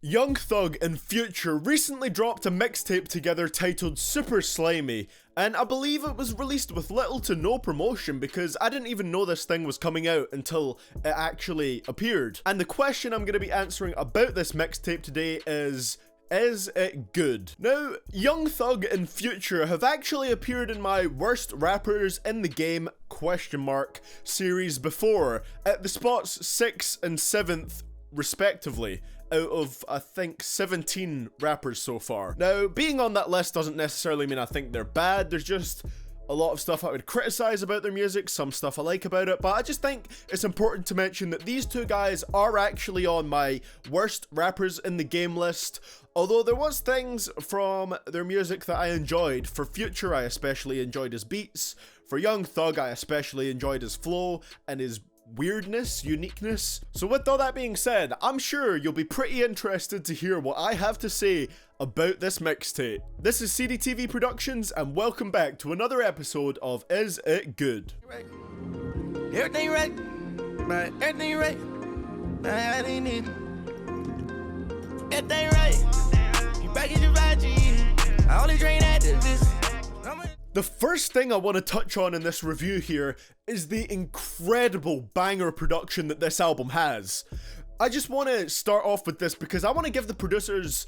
Young Thug and Future recently dropped a mixtape together titled Super Slimy, and I believe it was released with little to no promotion because I didn't even know this thing was coming out until it actually appeared. And the question I'm going to be answering about this mixtape today is it good? Now, Young Thug and Future have actually appeared in my worst rappers in the game ? Series before, at the spots 6th and 7th respectively, out of, I think, 17 rappers so far. Now, being on that list doesn't necessarily mean I think they're bad, there's just a lot of stuff I would criticize about their music, some stuff I like about it, but I just think it's important to mention that these two guys are actually on my worst rappers in the game list, although there was things from their music that I enjoyed. For Future, I especially enjoyed his beats. For Young Thug, I especially enjoyed his flow and his weirdness, uniqueness. So with all that being said, I'm sure you'll be pretty interested to hear what I have to say about this mixtape. This is CDTVProductions, and welcome back to another episode of Is It Good? Everything right, but everything right, but I didn't need it. Everything right, you back in your 5G, I only drain activists. The first thing I want to touch on in this review here is the incredible banger production that this album has. I just want to start off with this because I want to give the producers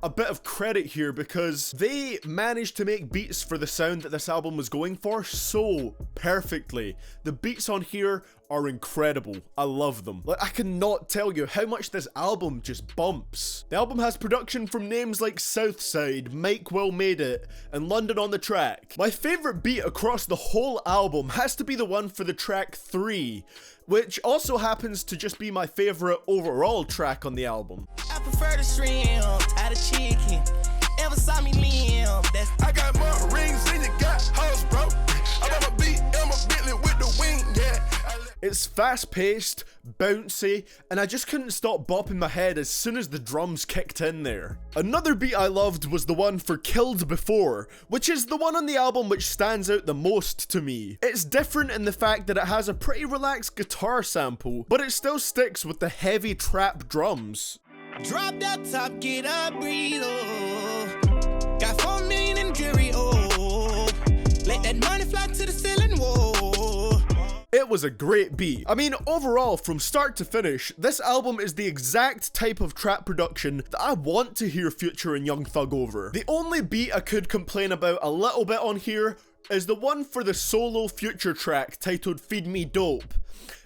a bit of credit here because they managed to make beats for the sound that this album was going for so perfectly. The beats on here are incredible. I love them. Like, I cannot tell you how much this album just bumps. The album has production from names like Southside, Mike Will Made It, and London on the Track. My favorite beat across the whole album has to be the one for the track 3, which also happens to just be my favorite overall track on the album. I prefer the shrimp out of chicken. Ever saw me limb? I got more rings than you got hoes, bro. I'm on my beat, I'm a Bentley with the wing, yeah. It's fast-paced, bouncy, and I just couldn't stop bopping my head as soon as the drums kicked in there. Another beat I loved was the one for Killed Before, which is the one on the album which stands out the most to me. It's different in the fact that it has a pretty relaxed guitar sample, but it still sticks with the heavy trap drums. Drop that top, get up, breathe, oh. Got 4 million in jewelry, oh. Let that money fly to the ceiling, whoa. It was a great beat. I mean, overall, from start to finish, this album is the exact type of trap production that I want to hear Future and Young Thug over. The only beat I could complain about a little bit on here is the one for the solo Future track titled Feed Me Dope.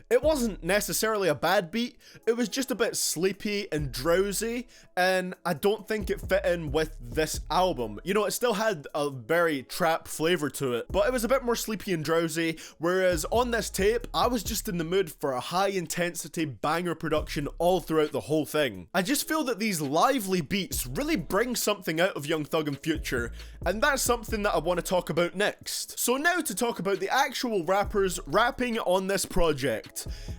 It wasn't necessarily a bad beat, it was just a bit sleepy and drowsy, and I don't think it fit in with this album. You know, it still had a very trap flavor to it, but it was a bit more sleepy and drowsy, whereas on this tape, I was just in the mood for a high intensity banger production all throughout the whole thing. I just feel that these lively beats really bring something out of Young Thug and Future, and that's something that I want to talk about next. So now to talk about the actual rappers rapping on this project.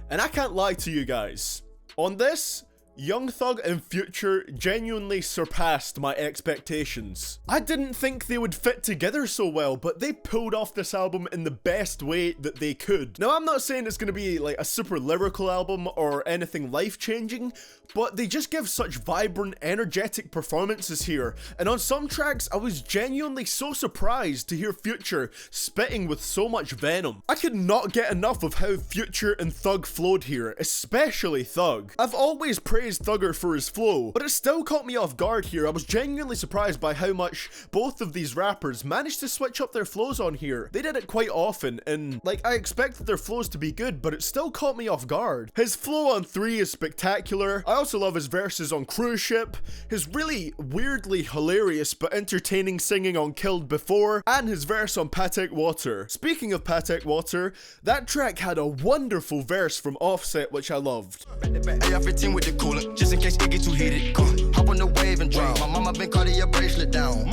And I can't lie to you guys, on this, Young Thug and Future genuinely surpassed my expectations. I didn't think they would fit together so well, but they pulled off this album in the best way that they could. Now, I'm not saying it's going to be like a super lyrical album or anything life-changing, but they just give such vibrant, energetic performances here, and on some tracks, I was genuinely so surprised to hear Future spitting with so much venom. I could not get enough of how Future and Thug flowed here, especially Thug. I've always praised Thugger for his flow, but it still caught me off guard here. I was genuinely surprised by how much both of these rappers managed to switch up their flows on here. They did it quite often, and like, I expected their flows to be good, but it still caught me off guard. His flow on 3 is spectacular. I also love his verses on Cruise Ship, his really weirdly hilarious but entertaining singing on Killed Before, and his verse on Patek Water. Speaking of Patek Water, that track had a wonderful verse from Offset which I loved. AR-15 with the cooler, just in case it get too heated. Hop on the wave and drown. My mama been cutting your bracelet down.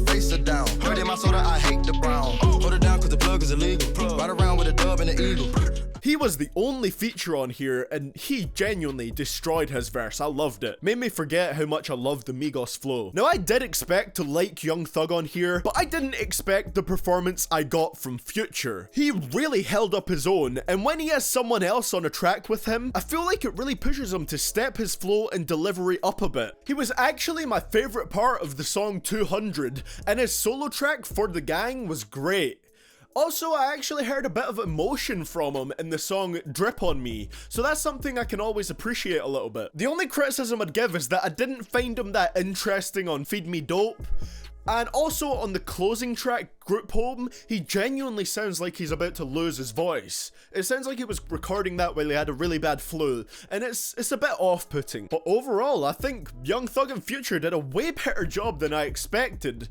Face her down. Heard in my soda, I hate the brown. Hold it down cause the plug is illegal. Ride around with a dub and an eagle. He was the only feature on here, and he genuinely destroyed his verse. I loved it. Made me forget how much I loved the Migos flow. Now, I did expect to like Young Thug on here, but I didn't expect the performance I got from Future. He really held up his own, and when he has someone else on a track with him, I feel like it really pushes him to step his flow and delivery up a bit. He was actually my favorite part of the song 200, and his solo track For the Gang was great. Also, I actually heard a bit of emotion from him in the song Drip on Me, so that's something I can always appreciate a little bit. The only criticism I'd give is that I didn't find him that interesting on Feed Me Dope. And also on the closing track, Group Home, he genuinely sounds like he's about to lose his voice. It sounds like he was recording that while he had a really bad flu, and it's a bit off-putting. But overall, I think Young Thug and Future did a way better job than I expected.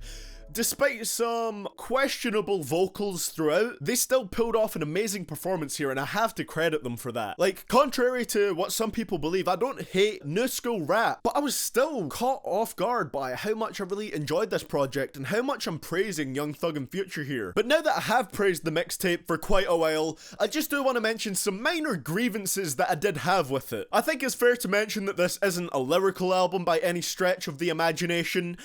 Despite some questionable vocals throughout, they still pulled off an amazing performance here, and I have to credit them for that. Like, contrary to what some people believe, I don't hate new school rap, but I was still caught off guard by how much I really enjoyed this project and how much I'm praising Young Thug and Future here. But now that I have praised the mixtape for quite a while, I just do want to mention some minor grievances that I did have with it. I think it's fair to mention that this isn't a lyrical album by any stretch of the imagination.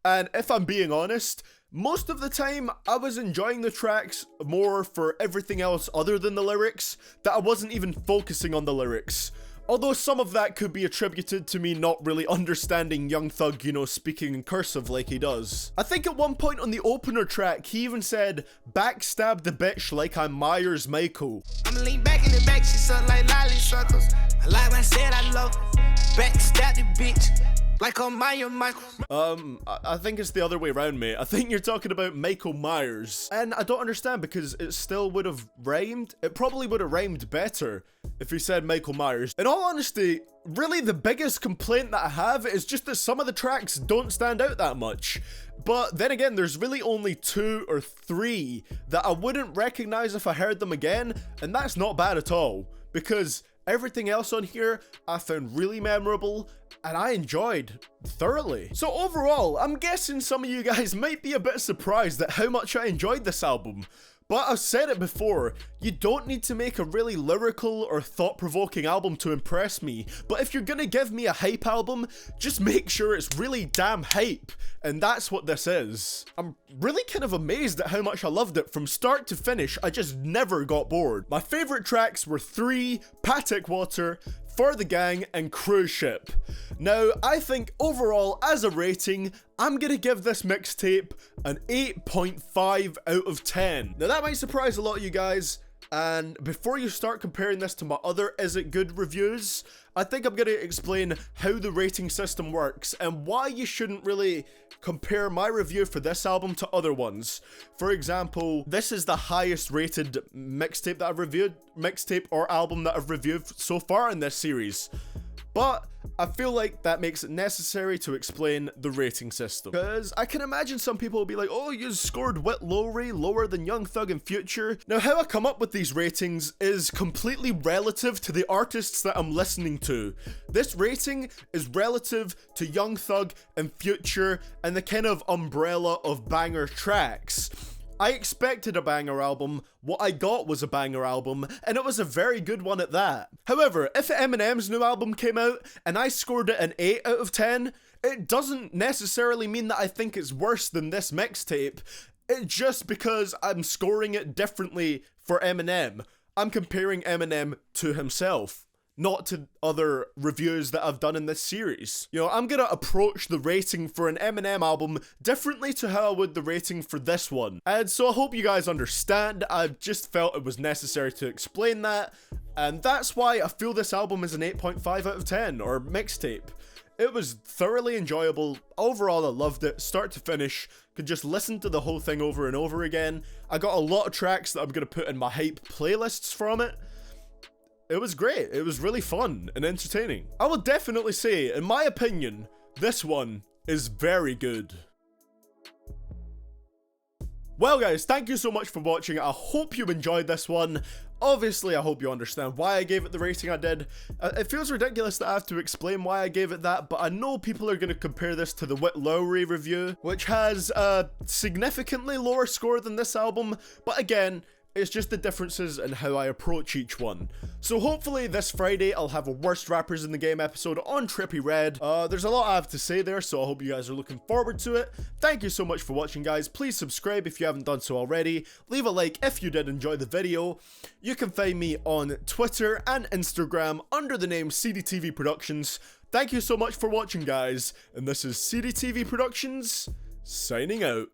And if I'm being honest, most of the time I was enjoying the tracks more for everything else other than the lyrics, that I wasn't even focusing on the lyrics. Although some of that could be attributed to me not really understanding Young Thug, you know, speaking in cursive like he does. I think at one point on the opener track, he even said, "Backstab the bitch like I'm Myers Michael." I'ma lean back in the back, she suck like lolly suckers. I like when I said I love her. Backstab the bitch. Like on Michael. I think it's the other way around, mate. I think you're talking about Michael Myers. And I don't understand because it still would have rhymed. It probably would have rhymed better if he said Michael Myers. In all honesty, really the biggest complaint that I have is just that some of the tracks don't stand out that much. But then again, there's really only 2 or 3 that I wouldn't recognize if I heard them again, and that's not bad at all, because everything else on here I found really memorable and I enjoyed thoroughly. So overall, I'm guessing some of you guys might be a bit surprised at how much I enjoyed this album. But I've said it before, you don't need to make a really lyrical or thought-provoking album to impress me, but if you're gonna give me a hype album, just make sure it's really damn hype, and that's what this is. I'm really kind of amazed at how much I loved it. From start to finish, I just never got bored. My favourite tracks were 3, Patek Water, For the Gang, and Cruise Ship. Now, I think overall, as a rating, I'm gonna give this mixtape an 8.5 out of 10. Now, that might surprise a lot of you guys, and before you start comparing this to my other Is It Good reviews, I think I'm gonna explain how the rating system works and why you shouldn't really compare my review for this album to other ones. For example, this is the highest rated mixtape that I've reviewed, mixtape or album that I've reviewed so far in this series. But I feel like that makes it necessary to explain the rating system, because I can imagine some people will be like, oh, you scored Wit Lowry lower than Young Thug and Future. Now, how I come up with these ratings is completely relative to the artists that I'm listening to. This rating is relative to Young Thug and Future and the kind of umbrella of banger tracks. I expected a banger album, what I got was a banger album, and it was a very good one at that. However, if Eminem's new album came out and I scored it an 8 out of 10, it doesn't necessarily mean that I think it's worse than this mixtape. It's just because I'm scoring it differently for Eminem. I'm comparing Eminem to himself, not to other reviews that I've done in this series. You know, I'm gonna approach the rating for an Eminem album differently to how I would the rating for this one. And so I hope you guys understand. I just felt it was necessary to explain that, and that's why I feel this album is an 8.5 out of 10, or mixtape. It was thoroughly enjoyable. Overall, I loved it, start to finish. Could just listen to the whole thing over and over again. I got a lot of tracks that I'm gonna put in my hype playlists from it. It was great. It was really fun and entertaining. I would definitely say, in my opinion, this one is very good. Well guys, thank you so much for watching. I hope you enjoyed this one. Obviously, I hope you understand why I gave it the rating I did. It feels ridiculous that I have to explain why I gave it that, but I know people are going to compare this to the Wit Lowry review, which has a significantly lower score than this album. But again, It's just the differences in how I approach each one. So hopefully this Friday I'll have a Worst Rappers in the Game episode on Trippy Red. There's a lot I have to say there, so I hope you guys are looking forward to it. Thank you so much for watching, guys. Please subscribe if you haven't done so already. Leave a like if you did enjoy the video. You can find me on Twitter and Instagram under the name CDTVProductions. Thank you so much for watching, guys, and this is CDTV Productions, signing out.